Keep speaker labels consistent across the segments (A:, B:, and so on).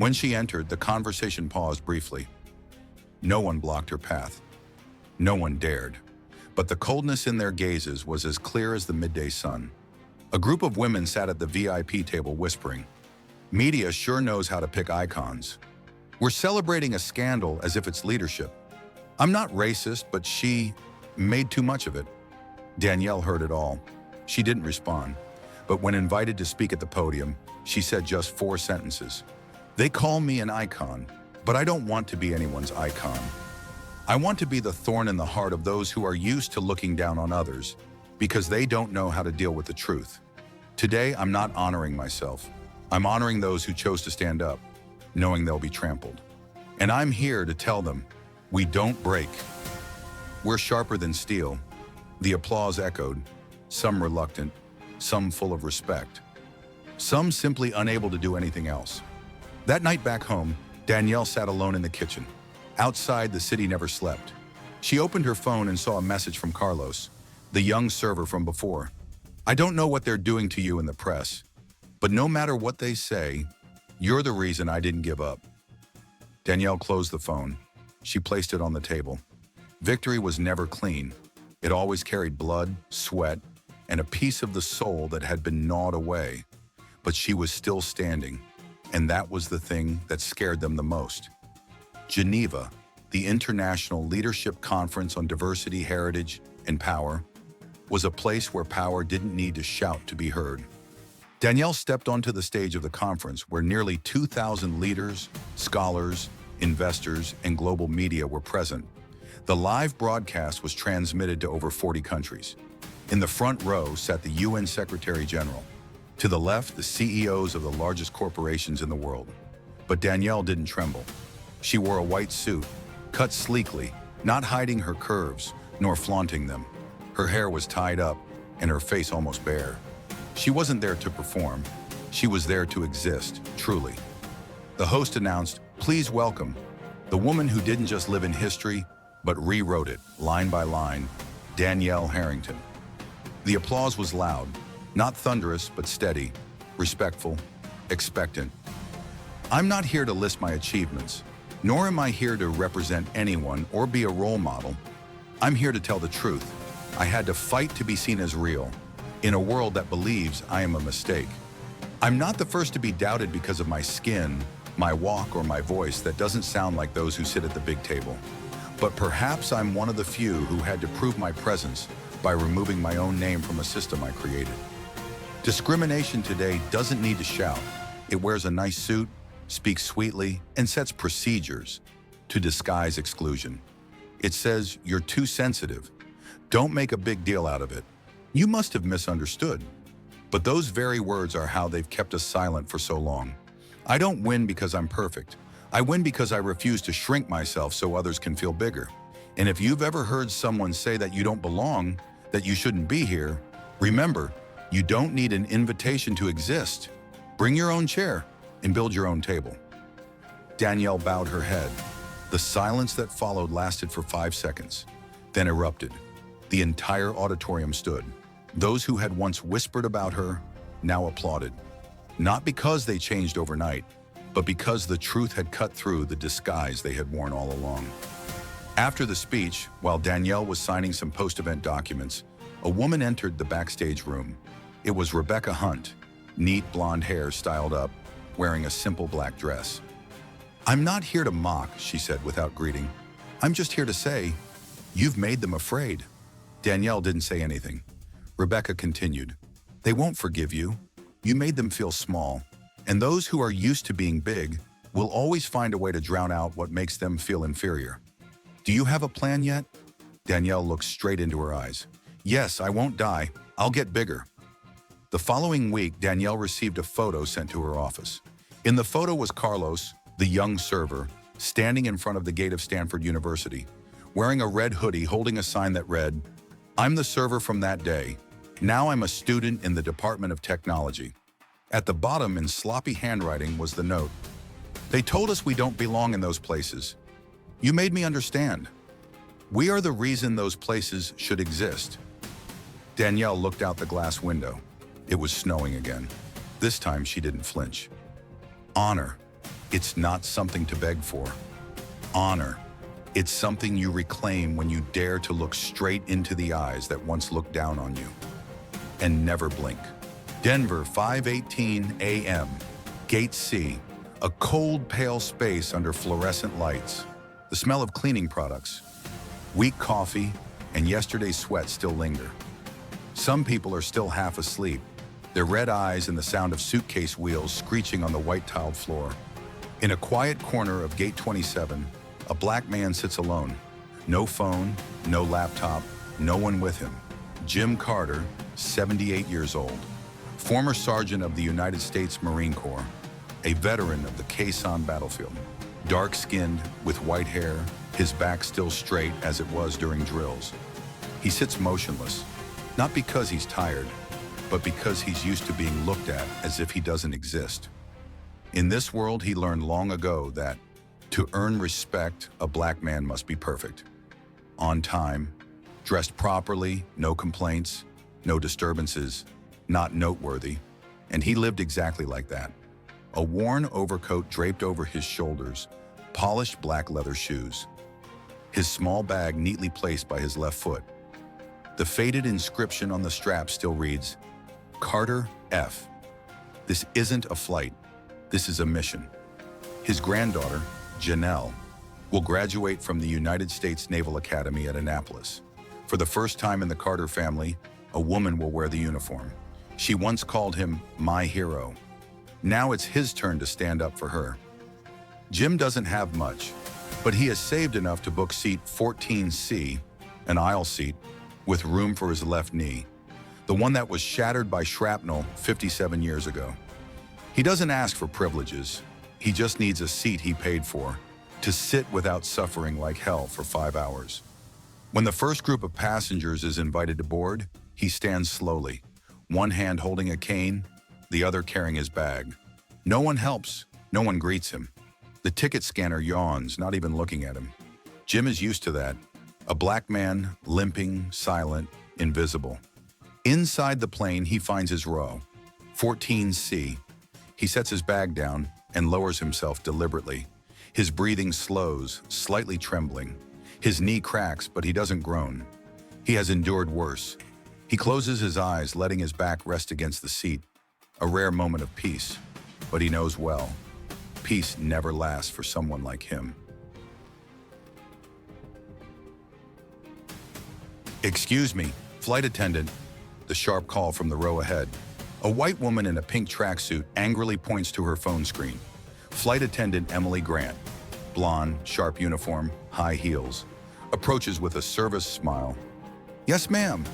A: When she entered, the conversation paused briefly. No one blocked her path. No one dared. But the coldness in their gazes was as clear as the midday sun. A group of women sat at the VIP table whispering, "Media sure knows how to pick icons. We're celebrating a scandal as if it's leadership. I'm not racist, but she made too much of it." Danielle heard it all. She didn't respond. But when invited to speak at the podium, she said just 4 sentences. "They call me an icon, but I don't want to be anyone's icon. I want to be the thorn in the heart of those who are used to looking down on others because they don't know how to deal with the truth. Today, I'm not honoring myself. I'm honoring those who chose to stand up, knowing they'll be trampled. And I'm here to tell them, we don't break. We're sharper than steel." The applause echoed, some reluctant, some full of respect, some simply unable to do anything else. That night back home, Danielle sat alone in the kitchen. Outside, the city never slept. She opened her phone and saw a message from Carlos, the young server from before. "I don't know what they're doing to you in the press, but no matter what they say, you're the reason I didn't give up." Danielle closed the phone. She placed it on the table. Victory was never clean. It always carried blood, sweat, and a piece of the soul that had been gnawed away. But she was still standing, and that was the thing that scared them the most. Geneva, the International Leadership Conference on Diversity, Heritage, and Power, was a place where power didn't need to shout to be heard. Danielle stepped onto the stage of the conference where nearly 2,000 leaders, scholars, investors, and global media were present. The live broadcast was transmitted to over 40 countries. In the front row sat the UN Secretary General. To the left, the CEOs of the largest corporations in the world. But Danielle didn't tremble. She wore a white suit, cut sleekly, not hiding her curves, nor flaunting them. Her hair was tied up, and her face almost bare. She wasn't there to perform. She was there to exist, truly. The host announced, "Please welcome the woman who didn't just live in history, but rewrote it, line by line, Danielle Harrington." The applause was loud, not thunderous, but steady, respectful, expectant. I'm not here to list my achievements, nor am I here to represent anyone or be a role model. I'm here to tell the truth. I had to fight to be seen as real, in a world that believes I am a mistake. I'm not the first to be doubted because of my skin, my walk, or my voice that doesn't sound like those who sit at the big table. But perhaps I'm one of the few who had to prove my presence by removing my own name from a system I created. Discrimination today doesn't need to shout. It wears a nice suit, speaks sweetly, and sets procedures to disguise exclusion. It says, "You're too sensitive. Don't make a big deal out of it. You must have misunderstood." But those very words are how they've kept us silent for so long. I don't win because I'm perfect. I win because I refuse to shrink myself so others can feel bigger. And if you've ever heard someone say that you don't belong, that you shouldn't be here, remember, you don't need an invitation to exist. Bring your own chair and build your own table. Danielle bowed her head. The silence that followed lasted for 5 seconds, then erupted. The entire auditorium stood. Those who had once whispered about her now applauded. Not because they changed overnight, but because the truth had cut through the disguise they had worn all along. After the speech, while Danielle was signing some post-event documents, a woman entered the backstage room. It was Rebecca Hunt, neat blonde hair styled up, wearing a simple black dress. "I'm not here to mock," she said without greeting. "I'm just here to say, you've made them afraid." Danielle didn't say anything. Rebecca continued, "They won't forgive you. You made them feel small. And those who are used to being big will always find a way to drown out what makes them feel inferior. Do you have a plan yet?" Danielle looked straight into her eyes. "Yes, I won't die. I'll get bigger." The following week, Danielle received a photo sent to her office. In the photo was Carlos, the young server, standing in front of the gate of Stanford University, wearing a red hoodie holding a sign that read, "I'm the server from that day. Now I'm a student in the Department of Technology." At the bottom, in sloppy handwriting, was the note, "They told us we don't belong in those places. You made me understand. We are the reason those places should exist." Danielle looked out the glass window. It was snowing again. This time she didn't flinch. Honor. It's not something to beg for. Honor. It's something you reclaim when you dare to look straight into the eyes that once looked down on you. And never blink. Denver, 5:18 a.m. Gate C. A cold, pale space under fluorescent lights. The smell of cleaning products. Weak coffee and yesterday's sweat still linger. Some people are still half asleep, their red eyes and the sound of suitcase wheels screeching on the white tiled floor. In a quiet corner of Gate 27, a black man sits alone. No phone, no laptop, no one with him. Jim Carter, 78 years old, former sergeant of the United States Marine Corps, a veteran of the Khe Sanh battlefield. Dark-skinned, with white hair, his back still straight as it was during drills. He sits motionless, not because he's tired, but because he's used to being looked at as if he doesn't exist. In this world, he learned long ago that to earn respect, a black man must be perfect. On time, dressed properly, no complaints, no disturbances, not noteworthy, and he lived exactly like that. A worn overcoat draped over his shoulders, polished black leather shoes. His small bag neatly placed by his left foot. The faded inscription on the strap still reads, Carter F. This isn't a flight, this is a mission. His granddaughter, Janelle, will graduate from the United States Naval Academy at Annapolis. For the first time in the Carter family, a woman will wear the uniform. She once called him my hero. Now it's his turn to stand up for her. Jim doesn't have much, but he has saved enough to book seat 14C, an aisle seat, with room for his left knee, the one that was shattered by shrapnel 57 years ago. He doesn't ask for privileges. He just needs a seat he paid for, to sit without suffering like hell for 5 hours. When the first group of passengers is invited to board, he stands slowly, one hand holding a cane, the other carrying his bag. No one helps, no one greets him. The ticket scanner yawns, not even looking at him. Jim is used to that. A black man, limping, silent, invisible. Inside the plane, he finds his row, 14C. He sets his bag down and lowers himself deliberately. His breathing slows, slightly trembling. His knee cracks, but he doesn't groan. He has endured worse. He closes his eyes, letting his back rest against the seat. A rare moment of peace, but he knows well, peace never lasts for someone like him. Excuse me, flight attendant, the sharp call from the row ahead. A white woman in a pink tracksuit angrily points to her phone screen. Flight attendant Emily Grant, blonde, sharp uniform, high heels, approaches with a service smile. Yes, ma'am.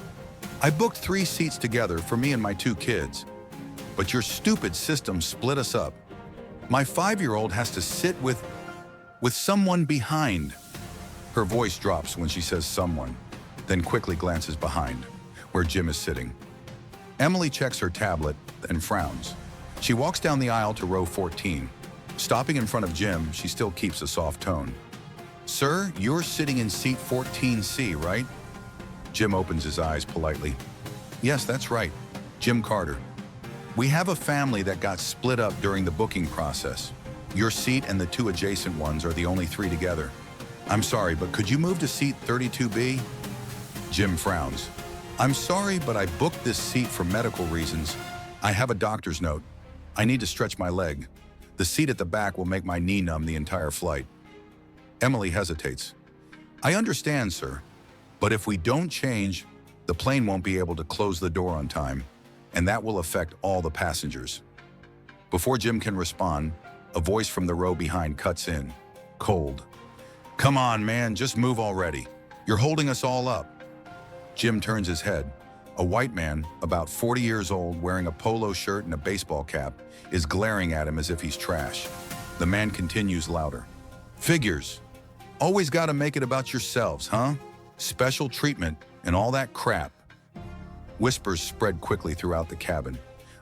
A: I booked 3 seats together for me and my 2 kids, but your stupid system split us up. My 5-year-old has to sit with someone behind. Her voice drops when she says someone, then quickly glances behind, where Jim is sitting. Emily checks her tablet, then frowns. She walks down the aisle to row 14. Stopping in front of Jim, she still keeps a soft tone. Sir, you're sitting in seat 14C, right? Jim opens his eyes politely. Yes, that's right. Jim Carter. We have a family that got split up during the booking process. Your seat and the 2 adjacent ones are the only 3 together. I'm sorry, but could you move to seat 32B? Jim frowns. I'm sorry, but I booked this seat for medical reasons. I have a doctor's note. I need to stretch my leg. The seat at the back will make my knee numb the entire flight. Emily hesitates. I understand, sir, but if we don't change, the plane won't be able to close the door on time, and that will affect all the passengers. Before Jim can respond, a voice from the row behind cuts in, cold. Come on, man, just move already. You're holding us all up. Jim turns his head. A white man, about 40 years old, wearing a polo shirt and a baseball cap, is glaring at him as if he's trash. The man continues louder. Figures. Always gotta make it about yourselves, huh? Special treatment and all that crap. Whispers spread quickly throughout the cabin.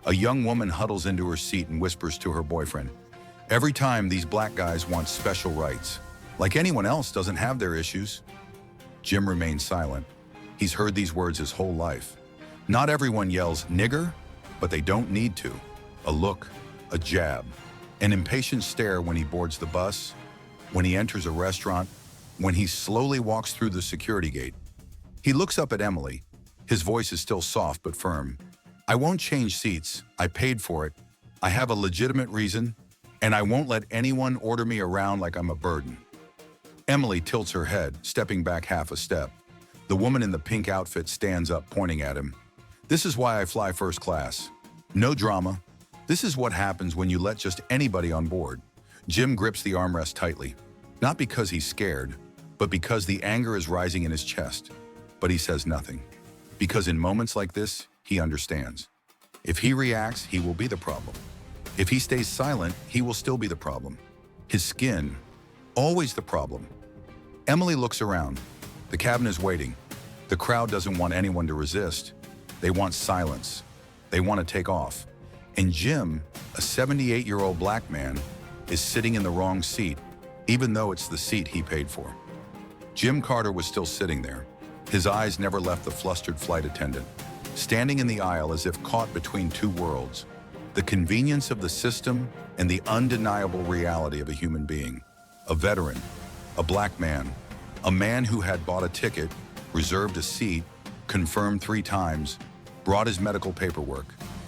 A: A young woman huddles into her seat and whispers to her boyfriend. Every time these black guys want special rights. Like anyone else doesn't have their issues. Jim remains silent. He's heard these words his whole life. Not everyone yells nigger, but they don't need to. A look, a jab, An impatient stare when he boards the bus, when he enters a restaurant, when he slowly walks through the security gate. He looks up at Emily. His voice is still soft but firm. I won't change seats. I paid for it. I have a legitimate reason, and I won't let anyone order me around like I'm a burden. Emily tilts her head, stepping back half a step. The woman in the pink outfit stands up, pointing at him. This is why I fly first class. No drama. This is what happens when you let just anybody on board. Jim grips the armrest tightly, not because he's scared, but because the anger is rising in his chest. But he says nothing, because in moments like this, he understands. If he reacts, he will be the problem. If he stays silent, he will still be the problem. His skin, always the problem. Emily looks around. The cabin is waiting. The crowd doesn't want anyone to resist. They want silence. They want to take off. And Jim, a 78-year-old black man, is sitting in the wrong seat, even though it's the seat he paid for. Jim Carter was still sitting there. His eyes never left the flustered flight attendant, standing in the aisle as if caught between two worlds, the convenience of the system and the undeniable reality of a human being, a veteran, a black man, a man who had bought a ticket, reserved a seat, confirmed 3 times, brought his medical paperwork,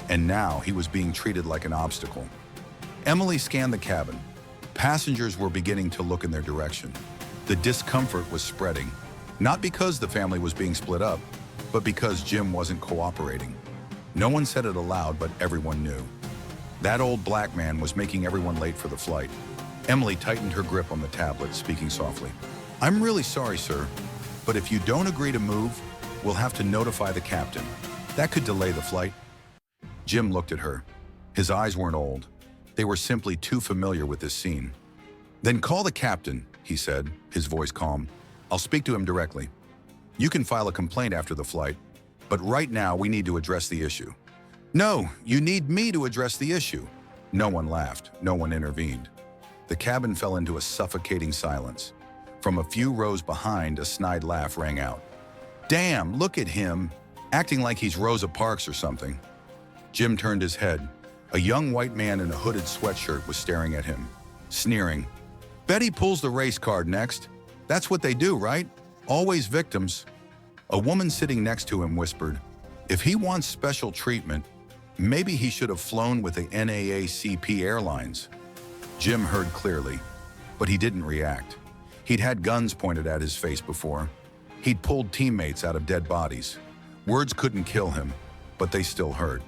A: and now he was being treated like an obstacle. Emily scanned the cabin. Passengers were beginning to look in their direction. The discomfort was spreading, not because the family was being split up, but because Jim wasn't cooperating. No one said it aloud, but everyone knew. That old black man was making everyone late for the flight. Emily tightened her grip on the tablet, speaking softly. I'm really sorry, sir, but if you don't agree to move, we'll have to notify the captain. That could delay the flight. Jim looked at her. His eyes weren't old. They were simply too familiar with this scene. Then call the captain, he said, his voice calm. I'll speak to him directly. You can file a complaint after the flight, but right now we need to address the issue. No, you need me to address the issue. No one laughed. No one intervened. The cabin fell into a suffocating silence. From a few rows behind, a snide laugh rang out. Damn, look at him, acting like he's Rosa Parks or something. Jim turned his head. A young white man in a hooded sweatshirt was staring at him, sneering. Betty pulls the race card next. That's what they do, right? Always victims. A woman sitting next to him whispered, if he wants special treatment, maybe he should have flown with the NAACP Airlines. Jim heard clearly, but he didn't react. He'd had guns pointed at his face before. He'd pulled teammates out of dead bodies. Words couldn't kill him, but they still hurt.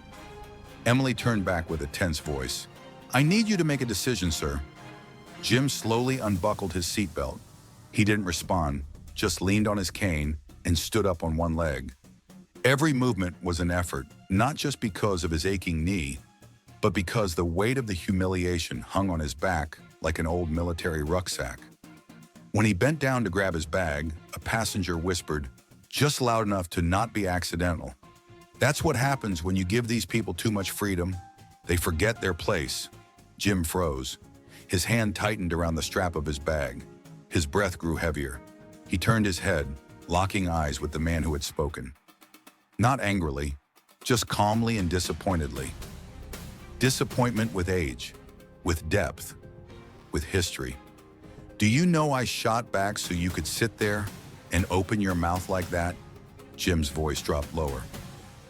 A: Emily turned back with a tense voice. I need you to make a decision, sir. Jim slowly unbuckled his seatbelt. He didn't respond, just leaned on his cane and stood up on one leg. Every movement was an effort, not just because of his aching knee, but because the weight of the humiliation hung on his back like an old military rucksack. When he bent down to grab his bag, a passenger whispered, just loud enough to not be accidental. That's what happens when you give these people too much freedom. They forget their place. Jim froze. His hand tightened around the strap of his bag. His breath grew heavier. He turned his head, locking eyes with the man who had spoken. Not angrily, just calmly and disappointedly. Disappointment with age, with depth, with history. Do you know I shot back so you could sit there and open your mouth like that? Jim's voice dropped lower.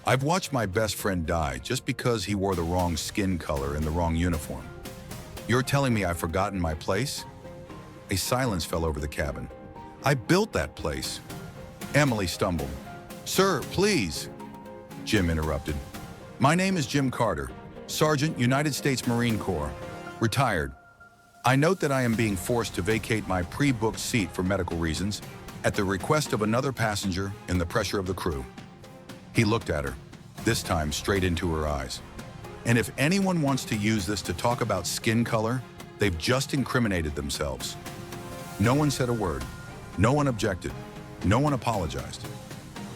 A: I've watched my best friend die just because he wore the wrong skin color and the wrong uniform. You're telling me I've forgotten my place? A silence fell over the cabin. I built that place. Emily stumbled. Sir, please. Jim interrupted. My name is Jim Carter, Sergeant, United States Marine Corps, retired. I note that I am being forced to vacate my pre-booked seat for medical reasons at the request of another passenger and the pressure of the crew. He looked at her, this time straight into her eyes. And if anyone wants to use this to talk about skin color, they've just incriminated themselves. No one said a word. No one objected. No one apologized.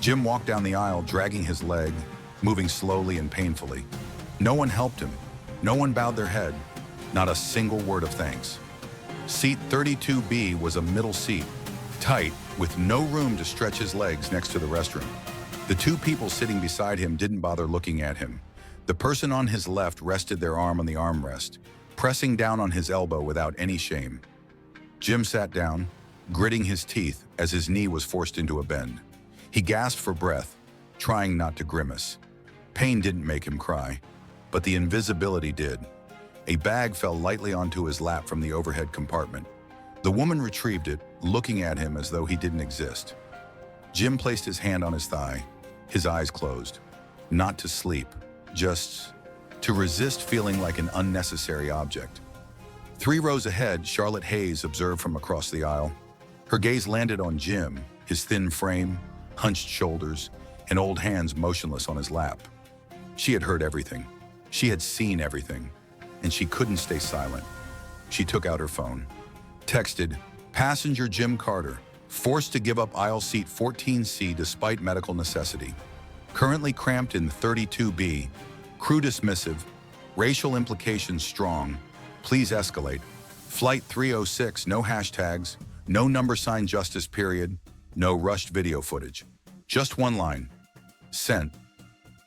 A: Jim walked down the aisle, dragging his leg, moving slowly and painfully. No one helped him. No one bowed their head. Not a single word of thanks. Seat 32B was a middle seat, tight, with no room to stretch his legs next to the restroom. The 2 people sitting beside him didn't bother looking at him. The person on his left rested their arm on the armrest, pressing down on his elbow without any shame. Jim sat down, gritting his teeth as his knee was forced into a bend. He gasped for breath, trying not to grimace. Pain didn't make him cry, but the invisibility did. A bag fell lightly onto his lap from the overhead compartment. The woman retrieved it, looking at him as though he didn't exist. Jim placed his hand on his thigh, his eyes closed. Not to sleep, just to resist feeling like an unnecessary object. 3 rows ahead, Charlotte Hayes observed from across the aisle. Her gaze landed on Jim, his thin frame, hunched shoulders, and old hands motionless on his lap. She had heard everything. She had seen everything, and she couldn't stay silent. She took out her phone, texted, "Passenger Jim Carter, forced to give up aisle seat 14C despite medical necessity. Currently cramped in 32B, crew dismissive, racial implications strong, please escalate. Flight 306, no hashtags, no number sign justice period, no rushed video footage. Just one line. Sent."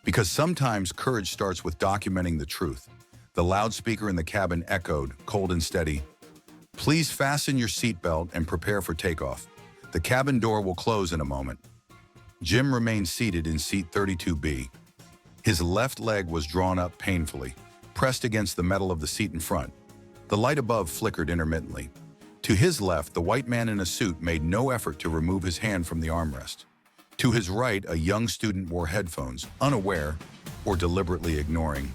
A: Because sometimes courage starts with documenting the truth. The loudspeaker in the cabin echoed, cold and steady, "Please fasten your seatbelt and prepare for takeoff. The cabin door will close in a moment." Jim remained seated in seat 32B. His left leg was drawn up painfully, pressed against the metal of the seat in front. The light above flickered intermittently. To his left, the white man in a suit made no effort to remove his hand from the armrest. To his right, a young student wore headphones, unaware, or deliberately ignoring,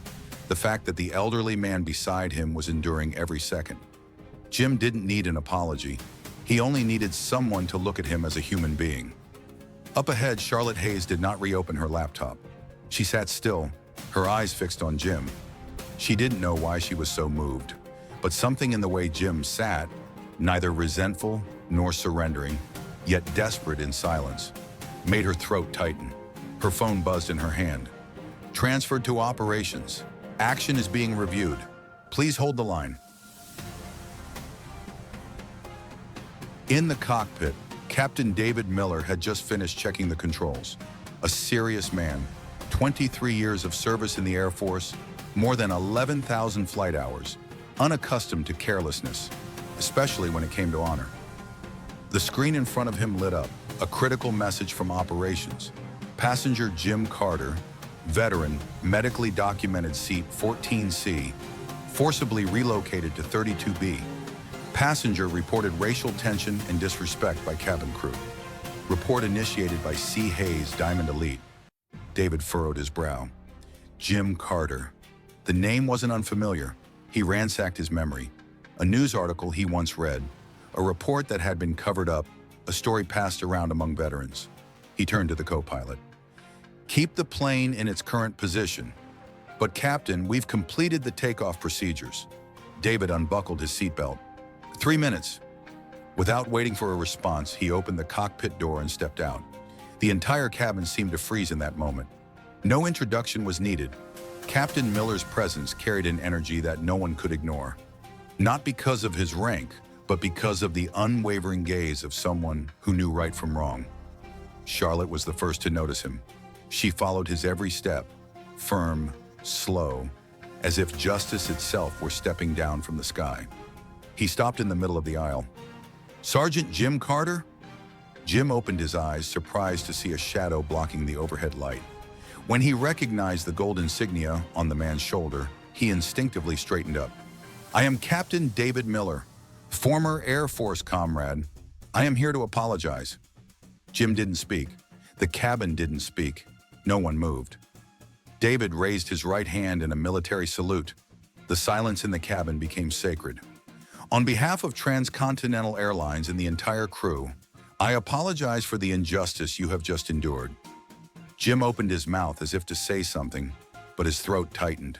A: the fact that the elderly man beside him was enduring every second. Jim didn't need an apology. He only needed someone to look at him as a human being. Up ahead, Charlotte Hayes did not reopen her laptop. She sat still, her eyes fixed on Jim. She didn't know why she was so moved, but something in the way Jim sat, neither resentful nor surrendering, yet desperate in silence, made her throat tighten. Her phone buzzed in her hand. "Transferred to operations. Action is being reviewed. Please hold the line." In the cockpit, Captain David Miller had just finished checking the controls. A serious man, 23 years of service in the Air Force, more than 11,000 flight hours, unaccustomed to carelessness, especially when it came to honor. The screen in front of him lit up, a critical message from operations. Passenger Jim Carter, veteran, medically documented seat 14C, forcibly relocated to 32B. Passenger reported racial tension and disrespect by cabin crew. Report initiated by C. Hayes, Diamond Elite. David furrowed his brow. Jim Carter. The name wasn't unfamiliar. He ransacked his memory. A news article he once read, a report that had been covered up, a story passed around among veterans. He turned to the co-pilot. "Keep the plane in its current position. But Captain, we've completed the takeoff procedures." David unbuckled his seatbelt. 3 minutes. Without waiting for a response, he opened the cockpit door and stepped out. The entire cabin seemed to freeze in that moment. No introduction was needed. Captain Miller's presence carried an energy that no one could ignore. Not because of his rank, but because of the unwavering gaze of someone who knew right from wrong. Charlotte was the first to notice him. She followed his every step, firm, slow, as if justice itself were stepping down from the sky. He stopped in the middle of the aisle. "Sergeant Jim Carter?" Jim opened his eyes, surprised to see a shadow blocking the overhead light. When he recognized the gold insignia on the man's shoulder, he instinctively straightened up. "I am Captain David Miller, former Air Force comrade. I am here to apologize." Jim didn't speak. The cabin didn't speak. No one moved. David raised his right hand in a military salute. The silence in the cabin became sacred. "On behalf of Transcontinental Airlines and the entire crew, I apologize for the injustice you have just endured." Jim opened his mouth as if to say something, but his throat tightened.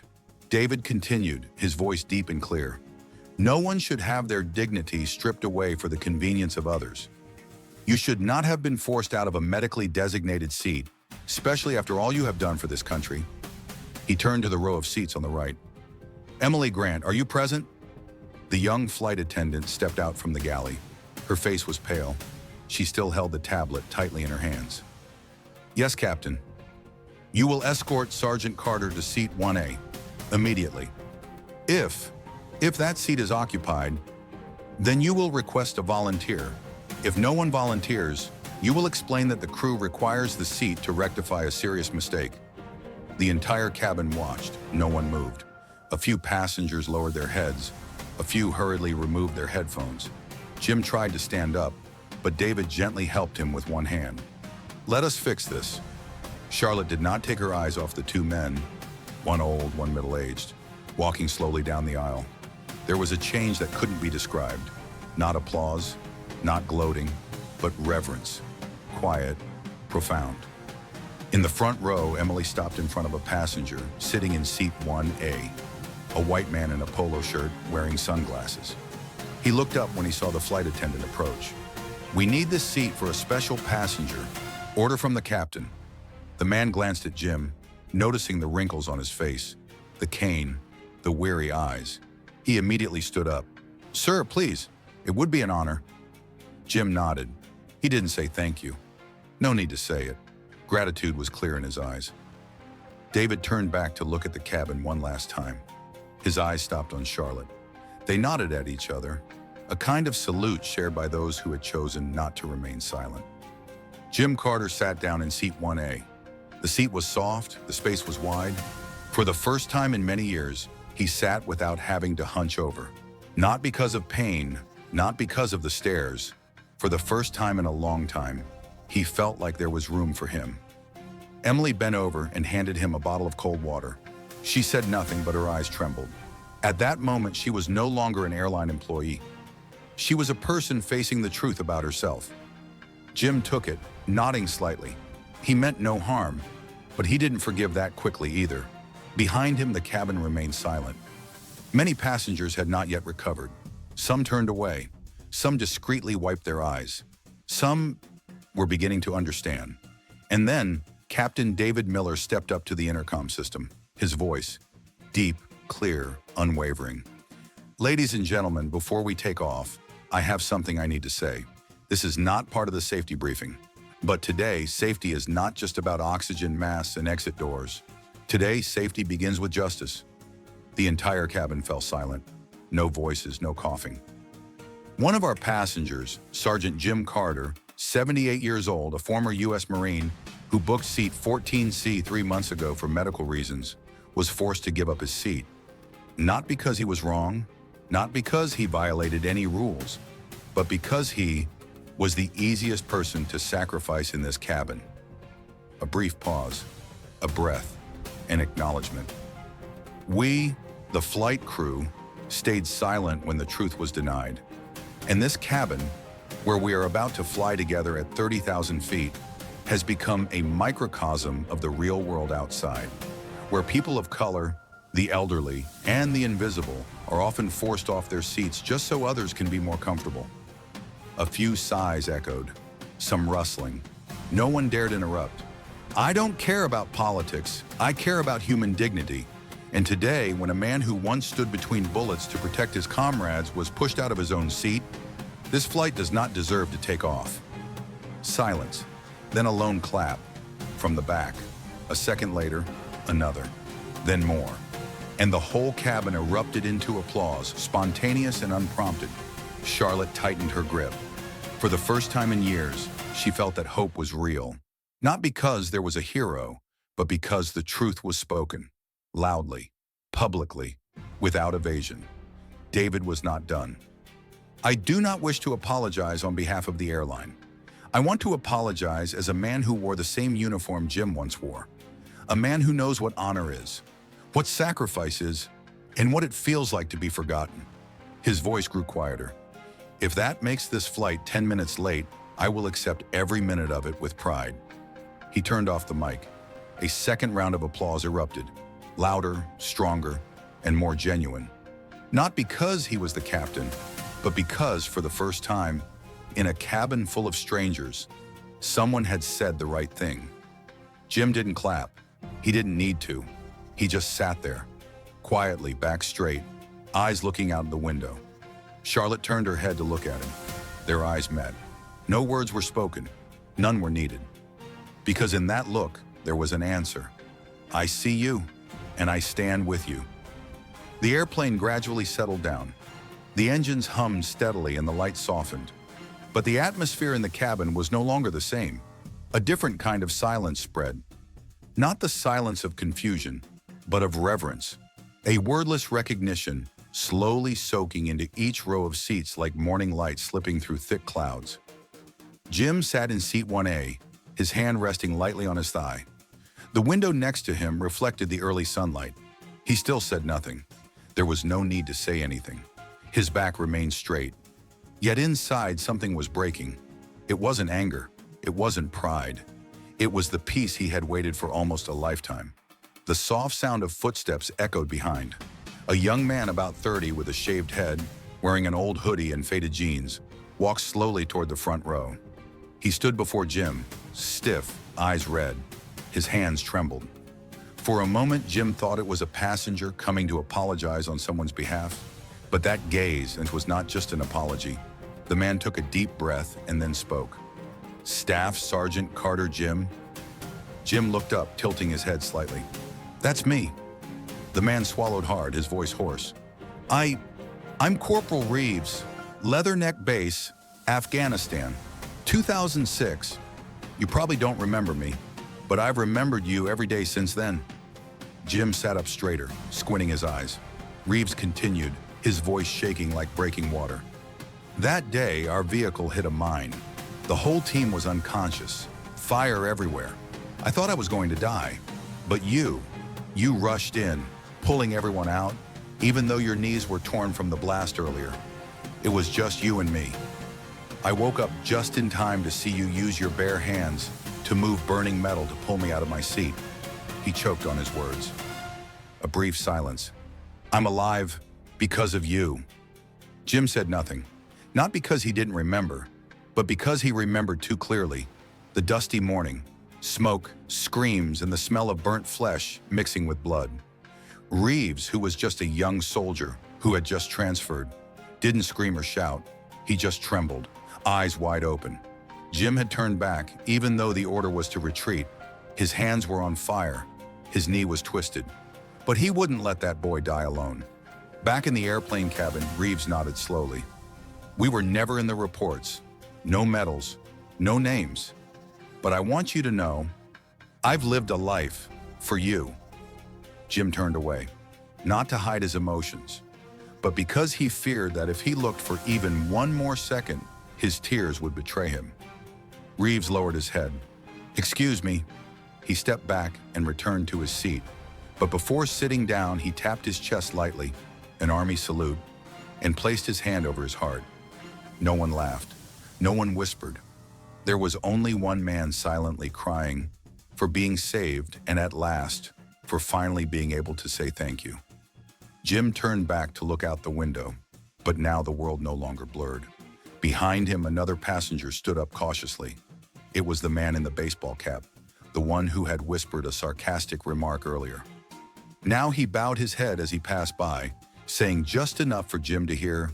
A: David continued, his voice deep and clear. "No one should have their dignity stripped away for the convenience of others. You should not have been forced out of a medically designated seat, especially after all you have done for this country." He turned to the row of seats on the right. "Emily Grant, are you present?" The young flight attendant stepped out from the galley. Her face was pale. She still held the tablet tightly in her hands. "Yes, Captain. You will escort Sergeant Carter to seat 1A, immediately. If If that seat is occupied, then you will request a volunteer. If no one volunteers, you will explain that the crew requires the seat to rectify a serious mistake. The entire cabin watched. No one moved. A few passengers lowered their heads. A few hurriedly removed their headphones. Jim tried to stand up, but David gently helped him with one hand. "Let us fix this." Charlotte did not take her eyes off the two men, one old, one middle-aged, walking slowly down the aisle. There was a change that couldn't be described. Not applause, not gloating, but reverence. Quiet, profound. In the front row, Emily stopped in front of a passenger sitting in seat 1A, a white man in a polo shirt wearing sunglasses. He looked up when he saw the flight attendant approach. "We need this seat for a special passenger. Order from the captain." The man glanced at Jim, noticing the wrinkles on his face, the cane, the weary eyes. He immediately stood up. "Sir, please, it would be an honor." Jim nodded. He didn't say thank you. No need to say it. Gratitude was clear in his eyes. David turned back to look at the cabin one last time. His eyes stopped on Charlotte. They nodded at each other, a kind of salute shared by those who had chosen not to remain silent. Jim Carter sat down in seat 1A. The seat was soft, the space was wide. For the first time in many years, he sat without having to hunch over. Not because of pain, not because of the stairs. For the first time in a long time, he felt like there was room for him. Emily bent over and handed him a bottle of cold water. She said nothing, but her eyes trembled. At that moment, she was no longer an airline employee. She was a person facing the truth about herself. Jim took it, nodding slightly. He meant no harm, but he didn't forgive that quickly either. Behind him, the cabin remained silent. Many passengers had not yet recovered. Some turned away. Some discreetly wiped their eyes. Some were beginning to understand. And then, Captain David Miller stepped up to the intercom system. His voice, deep, clear, unwavering. "Ladies and gentlemen, before we take off, I have something I need to say. This is not part of the safety briefing. But today, safety is not just about oxygen masks and exit doors. Today, safety begins with justice." The entire cabin fell silent. No voices, no coughing. One of our passengers, Sergeant Jim Carter, 78 years old, a former U.S. Marine who booked seat 14C 3 months ago for medical reasons, was forced to give up his seat. Not because he was wrong, not because he violated any rules, but because he was the easiest person to sacrifice in this cabin. A brief pause, a breath, an acknowledgement. We, the flight crew, stayed silent when the truth was denied. And this cabin, where we are about to fly together at 30,000 feet, has become a microcosm of the real world outside, where people of color, the elderly, and the invisible are often forced off their seats just so others can be more comfortable. A few sighs echoed, some rustling. No one dared interrupt. "I don't care about politics. I care about human dignity." And today, when a man who once stood between bullets to protect his comrades was pushed out of his own seat, this flight does not deserve to take off. Silence, then a lone clap from the back. A second later, another, then more. And the whole cabin erupted into applause, spontaneous and unprompted. Charlotte tightened her grip. For the first time in years, she felt that hope was real. Not because there was a hero, but because the truth was spoken. Loudly, publicly, without evasion. David was not done. "I do not wish to apologize on behalf of the airline. I want to apologize as a man who wore the same uniform Jim once wore. A man who knows what honor is, what sacrifice is, and what it feels like to be forgotten." His voice grew quieter. "If that makes this flight 10 minutes late, I will accept every minute of it with pride." He turned off the mic. A second round of applause erupted. Louder, stronger, and more genuine. Not because he was the captain, but because, for the first time, in a cabin full of strangers, someone had said the right thing. Jim didn't clap. He didn't need to. He just sat there, quietly, back straight, eyes looking out the window. Charlotte turned her head to look at him. Their eyes met. No words were spoken. None were needed. Because in that look, there was an answer. "I see you, and I stand with you." The airplane gradually settled down. The engines hummed steadily and the lights softened. But the atmosphere in the cabin was no longer the same. A different kind of silence spread. Not the silence of confusion, but of reverence. A wordless recognition, slowly soaking into each row of seats like morning light slipping through thick clouds. Jim sat in seat 1A, his hand resting lightly on his thigh. The window next to him reflected the early sunlight. He still said nothing. There was no need to say anything. His back remained straight. Yet inside something was breaking. It wasn't anger. It wasn't pride. It was the peace he had waited for almost a lifetime. The soft sound of footsteps echoed behind. A young man about 30 with a shaved head, wearing an old hoodie and faded jeans, walked slowly toward the front row. He stood before Jim, stiff, eyes red. His hands trembled. For a moment, Jim thought it was a passenger coming to apologize on someone's behalf. But that gaze, and it was not just an apology. The man took a deep breath and then spoke. "Staff Sergeant Carter Jim?" Jim looked up, tilting his head slightly. "That's me." The man swallowed hard, his voice hoarse. I'm Corporal Reeves, Leatherneck Base, Afghanistan, 2006. You probably don't remember me, but I've remembered you every day since then." Jim sat up straighter, squinting his eyes. Reeves continued, his voice shaking like breaking water. "That day, our vehicle hit a mine. The whole team was unconscious, fire everywhere. I thought I was going to die, but you rushed in, pulling everyone out, even though your knees were torn from the blast earlier. It was just you and me. I woke up just in time to see you use your bare hands to move burning metal to pull me out of my seat." He choked on his words. A brief silence. "I'm alive because of you." Jim said nothing, not because he didn't remember, but because he remembered too clearly. The dusty morning, smoke, screams, and the smell of burnt flesh mixing with blood. Reeves, who was just a young soldier who had just transferred, didn't scream or shout. He just trembled, eyes wide open. Jim had turned back, even though the order was to retreat. His hands were on fire. His knee was twisted. But he wouldn't let that boy die alone. Back in the airplane cabin, Reeves nodded slowly. "We were never in the reports. No medals, no names. But I want you to know, I've lived a life for you." Jim turned away, not to hide his emotions, but because he feared that if he looked for even one more second, his tears would betray him. Reeves lowered his head. "Excuse me." He stepped back and returned to his seat. But before sitting down, he tapped his chest lightly, an army salute, and placed his hand over his heart. No one laughed. No one whispered. There was only one man silently crying for being saved and at last for finally being able to say thank you. Jim turned back to look out the window, but now the world no longer blurred. Behind him, another passenger stood up cautiously. It was the man in the baseball cap, the one who had whispered a sarcastic remark earlier. Now he bowed his head as he passed by, saying just enough for Jim to hear,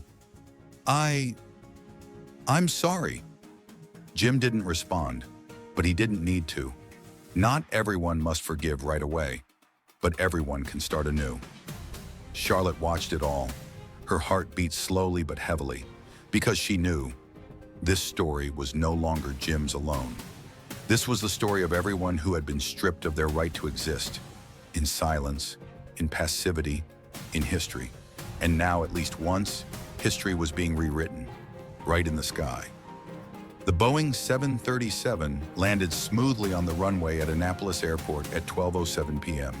A: I'm sorry." Jim didn't respond, but he didn't need to. Not everyone must forgive right away, but everyone can start anew. Charlotte watched it all. Her heart beat slowly but heavily, because she knew this story was no longer Jim's alone. This was the story of everyone who had been stripped of their right to exist, in silence, in passivity, in history. And now, at least once, history was being rewritten, right in the sky. The Boeing 737 landed smoothly on the runway at Annapolis Airport at 12:07 p.m.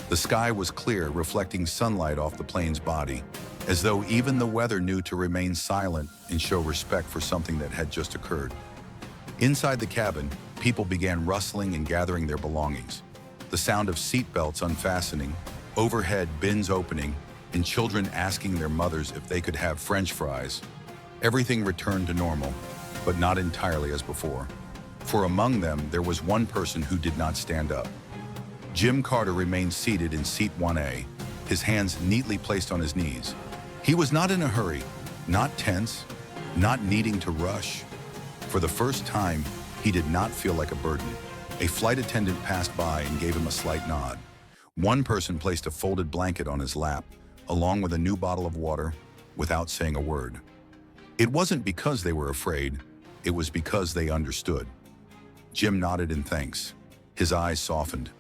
A: The sky was clear, reflecting sunlight off the plane's body, as though even the weather knew to remain silent and show respect for something that had just occurred. Inside the cabin, people began rustling and gathering their belongings. The sound of seatbelts unfastening, overhead bins opening, and children asking their mothers if they could have French fries. Everything returned to normal, but not entirely as before. For among them, there was one person who did not stand up. Jim Carter remained seated in seat 1A, his hands neatly placed on his knees. He was not in a hurry, not tense, not needing to rush. For the first time, he did not feel like a burden. A flight attendant passed by and gave him a slight nod. One person placed a folded blanket on his lap, along with a new bottle of water, without saying a word. It wasn't because they were afraid, it was because they understood. Jim nodded in thanks. His eyes softened,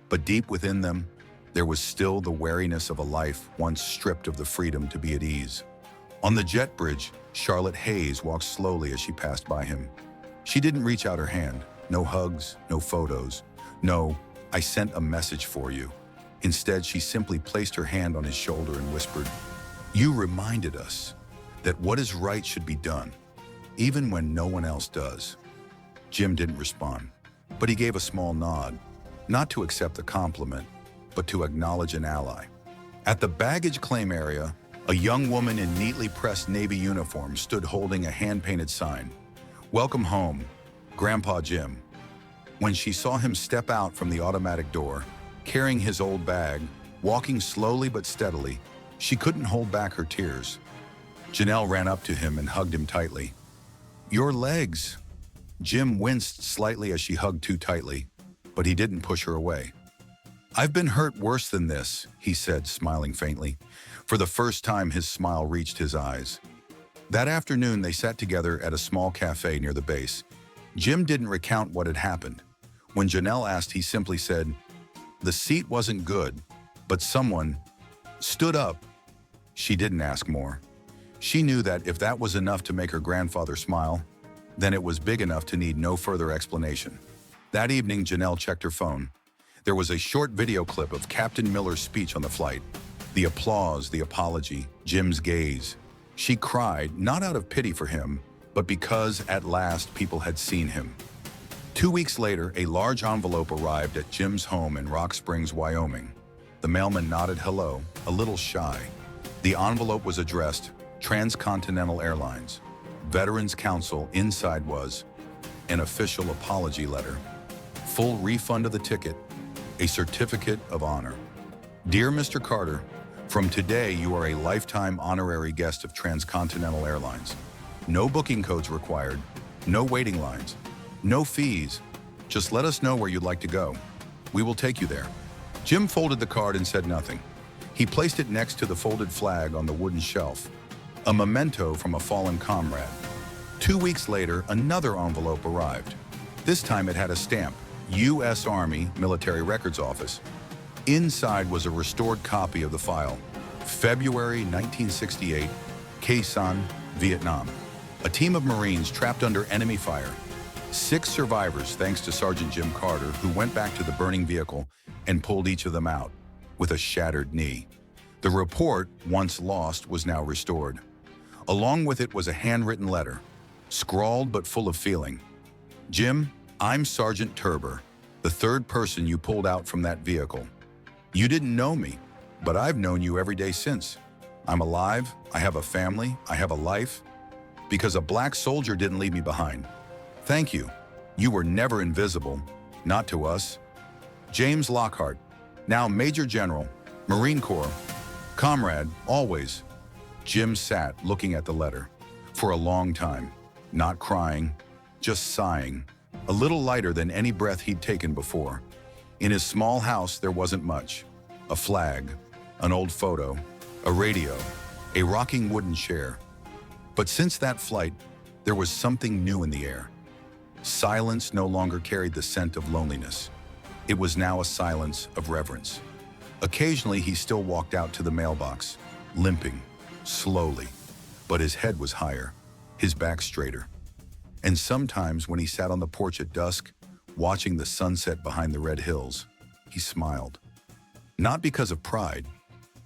A: but deep within them, there was still the wariness of a life once stripped of the freedom to be at ease. On the jet bridge, Charlotte Hayes walked slowly as she passed by him. She didn't reach out her hand. No hugs, no photos. No, "I sent a message for you." Instead, she simply placed her hand on his shoulder and whispered, "You reminded us that what is right should be done, even when no one else does." Jim didn't respond, but he gave a small nod, not to accept the compliment, but to acknowledge an ally. At the baggage claim area, a young woman in neatly pressed Navy uniform stood holding a hand-painted sign, "Welcome home, Grandpa Jim." When she saw him step out from the automatic door, carrying his old bag, walking slowly but steadily, she couldn't hold back her tears. Janelle ran up to him and hugged him tightly. "Your legs." Jim winced slightly as she hugged too tightly, but he didn't push her away. "I've been hurt worse than this," he said, smiling faintly. For the first time, his smile reached his eyes. That afternoon, they sat together at a small cafe near the base. Jim didn't recount what had happened. When Janelle asked, he simply said, "The seat wasn't good, but someone stood up." She didn't ask more. She knew that if that was enough to make her grandfather smile, then it was big enough to need no further explanation. That evening, Janelle checked her phone. There was a short video clip of Captain Miller's speech on the flight. The applause, the apology, Jim's gaze. She cried, not out of pity for him, but because at last people had seen him. 2 weeks later, a large envelope arrived at Jim's home in Rock Springs, Wyoming. The mailman nodded hello, a little shy. The envelope was addressed Transcontinental Airlines. Veterans Council. Inside was an official apology letter, full refund of the ticket, a certificate of honor. "Dear Mr. Carter, from today you are a lifetime honorary guest of Transcontinental Airlines. No booking codes required, no waiting lines, no fees. Just let us know where you'd like to go. We will take you there." Jim folded the card and said nothing. He placed it next to the folded flag on the wooden shelf, a memento from a fallen comrade. 2 weeks later, another envelope arrived. This time it had a stamp, U.S. Army Military Records Office. Inside was a restored copy of the file, February 1968, Khe Sanh, Vietnam. A team of Marines trapped under enemy fire. 6 survivors thanks to Sergeant Jim Carter, who went back to the burning vehicle and pulled each of them out with a shattered knee. The report, once lost, was now restored. Along with it was a handwritten letter, scrawled but full of feeling. "Jim, I'm Sergeant Turber, the 3rd person you pulled out from that vehicle. You didn't know me, but I've known you every day since. I'm alive, I have a family, I have a life, because a black soldier didn't leave me behind. Thank you. You were never invisible, not to us. James Lockhart, now Major General, Marine Corps. Comrade, always." Jim sat looking at the letter for a long time, not crying, just sighing, a little lighter than any breath he'd taken before. In his small house, there wasn't much. A flag, an old photo, a radio, a rocking wooden chair. But since that flight, there was something new in the air. Silence no longer carried the scent of loneliness. It was now a silence of reverence. Occasionally, he still walked out to the mailbox, limping, slowly, but his head was higher, his back straighter. And sometimes when he sat on the porch at dusk, watching the sunset behind the red hills, he smiled. Not because of pride,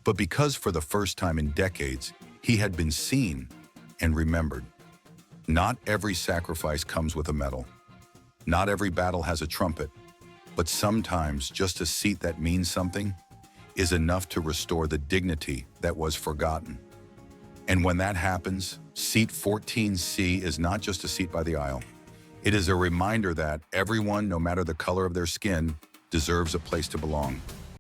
A: but because for the first time in decades, he had been seen and remembered. Not every sacrifice comes with a medal. Not every battle has a trumpet, but sometimes just a seat that means something is enough to restore the dignity that was forgotten. And when that happens, seat 14C is not just a seat by the aisle. It is a reminder that everyone, no matter the color of their skin, deserves a place to belong.